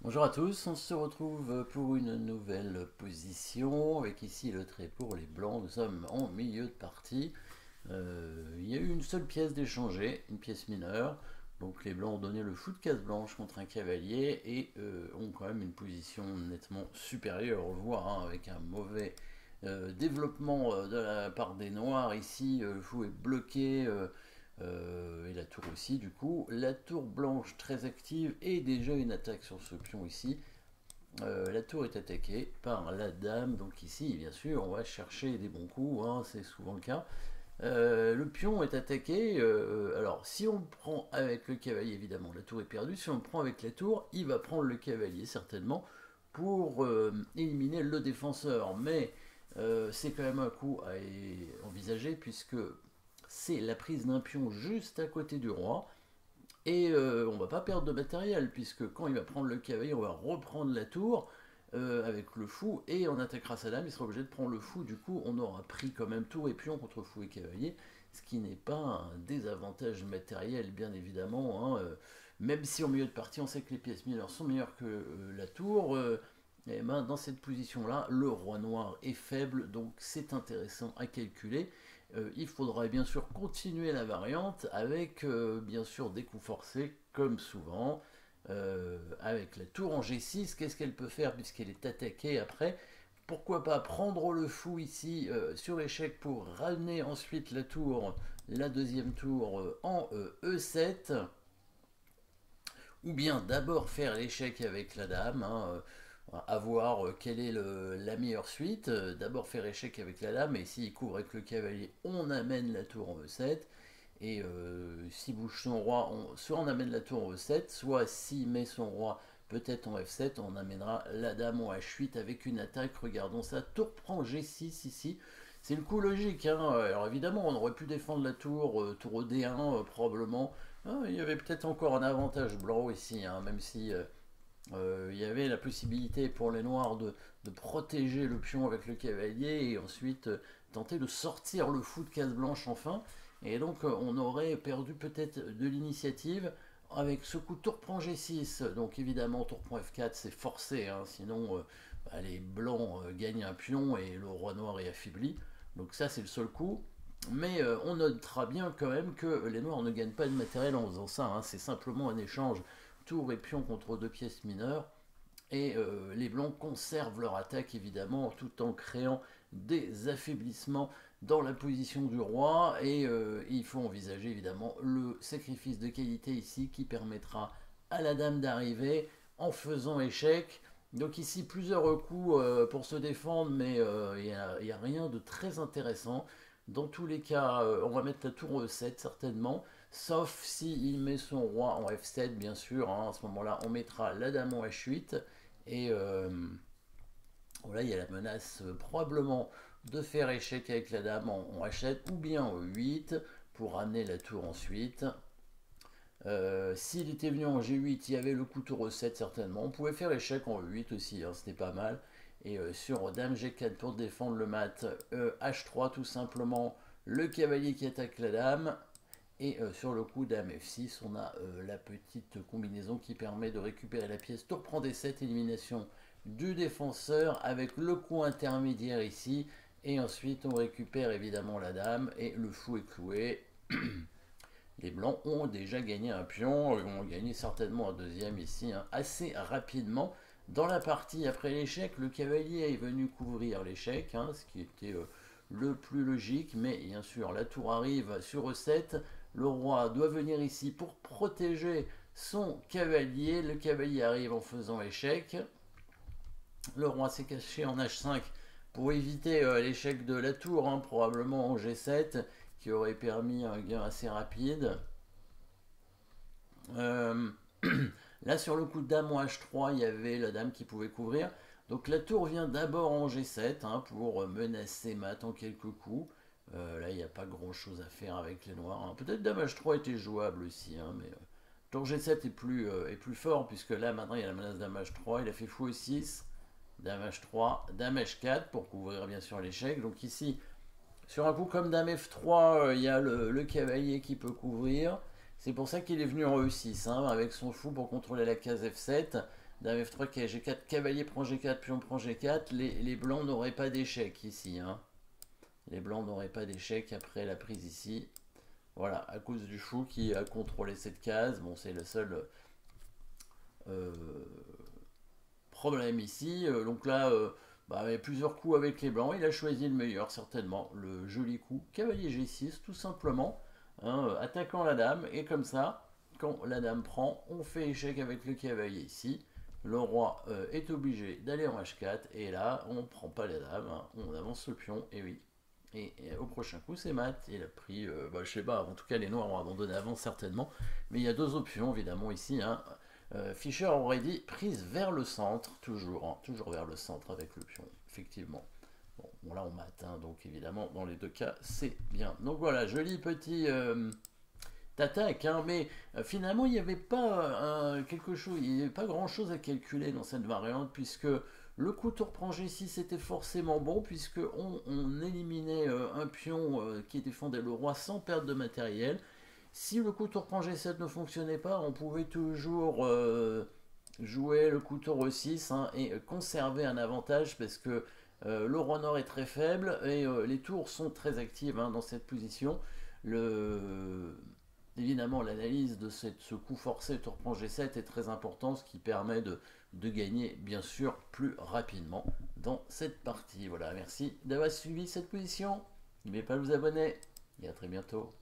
Bonjour à tous, on se retrouve pour une nouvelle position avec ici le trait pour les blancs. Nous sommes en milieu de partie. Il y a eu une seule pièce d'échanger, une pièce mineure. Donc les blancs ont donné le fou de case blanche contre un cavalier et ont quand même une position nettement supérieure. On le voit hein, avec un mauvais développement de la part des noirs. Ici, le fou est bloqué. Et la tour aussi du coup. La tour blanche très active et déjà une attaque sur ce pion ici. La tour est attaquée par la dame, donc ici bien sûr on va chercher des bons coups, hein, c'est souvent le cas. Le pion est attaqué, alors si on le prend avec le cavalier évidemment la tour est perdue, si on le prend avec la tour il va prendre le cavalier certainement pour éliminer le défenseur, mais c'est quand même un coup à envisager puisque c'est la prise d'un pion juste à côté du roi. Et on va pas perdre de matériel, puisque quand il va prendre le cavalier, on va reprendre la tour avec le fou, et on attaquera sa dame, il sera obligé de prendre le fou, du coup on aura pris quand même tour et pion contre fou et cavalier, ce qui n'est pas un désavantage matériel, bien évidemment, hein, même si au milieu de partie on sait que les pièces mineures sont meilleures que la tour, et ben, dans cette position-là, le roi noir est faible, donc c'est intéressant à calculer. Il faudra bien sûr continuer la variante avec bien sûr des coups forcés, comme souvent. Avec la tour en G6, qu'est-ce qu'elle peut faire puisqu'elle est attaquée après? Pourquoi pas prendre le fou ici sur échec pour ramener ensuite la tour, la deuxième tour en E7, ou bien d'abord faire l'échec avec la dame, hein, à voir quelle est la meilleure suite. D'abord faire échec avec la dame, et s'il couvre avec le cavalier, on amène la tour en E7. Et s'il bouge son roi, soit on amène la tour en E7, soit s'il met son roi peut-être en F7, on amènera la dame en H8 avec une attaque. Regardons ça, tour prend G6 ici. C'est le coup logique, hein. Alors évidemment, on aurait pu défendre la tour, tour D1 probablement. Ah, il y avait peut-être encore un avantage blanc ici, hein, même si il y avait la possibilité pour les noirs de protéger le pion avec le cavalier et ensuite tenter de sortir le fou de case blanche enfin. Et donc on aurait perdu peut-être de l'initiative avec ce coup tour prend G6. Donc évidemment tour prend F4 c'est forcé, hein, sinon bah, les blancs gagnent un pion et le roi noir est affaibli. Donc ça c'est le seul coup. Mais on notera bien quand même que les noirs ne gagnent pas de matériel en faisant ça, hein. C'est simplement un échange tour et pion contre deux pièces mineures. Et les blancs conservent leur attaque évidemment tout en créant des affaiblissements dans la position du roi. Et il faut envisager évidemment le sacrifice de qualité ici qui permettra à la dame d'arriver en faisant échec. Donc ici plusieurs coups pour se défendre, mais il n'y a rien de très intéressant. Dans tous les cas, on va mettre la tour E7 certainement, sauf s'il met son roi en F7 bien sûr, hein. À ce moment-là, on mettra la dame en H8 et voilà, il y a la menace probablement de faire échec avec la dame en H7 ou bien en E8 pour ramener la tour ensuite. S'il était venu en G8, il y avait le coup tour E7 certainement. On pouvait faire échec en E8 aussi, hein, c'était pas mal. Et sur Dame G4 pour défendre le mat, H3 tout simplement, le cavalier qui attaque la dame. Et sur le coup Dame F6, on a la petite combinaison qui permet de récupérer la pièce. Tour prend D7, élimination du défenseur avec le coup intermédiaire ici. Et ensuite on récupère évidemment la dame et le fou est cloué. Les blancs ont déjà gagné un pion, ont gagné certainement un deuxième ici, hein, assez rapidement. Dans la partie après l'échec, le cavalier est venu couvrir l'échec, hein, ce qui était le plus logique, mais bien sûr la tour arrive sur E7, le roi doit venir ici pour protéger son cavalier, le cavalier arrive en faisant échec, le roi s'est caché en H5 pour éviter l'échec de la tour, hein, probablement en G7, qui aurait permis un gain assez rapide. Euh, Là, sur le coup de dame en H3, il y avait la dame qui pouvait couvrir. Donc la tour vient d'abord en G7 hein, pour menacer mat en quelques coups. Là, il n'y a pas grand chose à faire avec les noirs, hein. Peut-être dame H3 était jouable aussi, hein, mais tour G7 est plus fort puisque là, maintenant, il y a la menace dame H3. Il a fait fou E6, dame H3, dame H4 pour couvrir bien sûr l'échec. Donc ici, sur un coup comme dame F3, il y a le cavalier qui peut couvrir. C'est pour ça qu'il est venu en E6, hein, avec son fou pour contrôler la case F7. dame F3, G4, cavalier prend G4, pion prend G4, les blancs n'auraient pas d'échec ici. Hein. Les blancs n'auraient pas d'échec après la prise ici. Voilà, à cause du fou qui a contrôlé cette case. Bon, c'est le seul euh, problème ici. Donc là, bah, il y a plusieurs coups avec les blancs. Il a choisi le meilleur, certainement. Le joli coup. Cavalier G6, tout simplement. Hein, attaquant la dame. Et comme ça, quand la dame prend, on fait échec avec le cavalier ici. Le roi est obligé d'aller en H4. Et là, on ne prend pas la dame. Hein, on avance le pion. Et oui. Et au prochain coup, c'est mat. Il a pris, bah, je sais pas, en tout cas, les noirs ont abandonné avant, certainement. Mais il y a deux options, évidemment, ici. Hein. Fischer aurait dit prise vers le centre, toujours, hein, toujours vers le centre avec le pion, effectivement. Bon, là, on mate, hein, donc évidemment, dans les deux cas, c'est bien. Donc voilà, joli petit attaque, hein, mais finalement, il n'y avait pas quelque chose, il n'y avait pas grand-chose à calculer dans cette variante, puisque le coup tour prend G6 était forcément bon, puisque on éliminait un pion qui défendait le roi sans perte de matériel. Si le coup tour prend G7 ne fonctionnait pas, on pouvait toujours jouer le coup tour E6 hein, et conserver un avantage parce que le roi nord est très faible et les tours sont très actives hein, dans cette position. Évidemment, l'analyse de ce coup forcé tour prend G7 est très important, ce qui permet de gagner bien sûr plus rapidement dans cette partie. Voilà, merci d'avoir suivi cette position. N'oubliez pas de vous abonner et à très bientôt.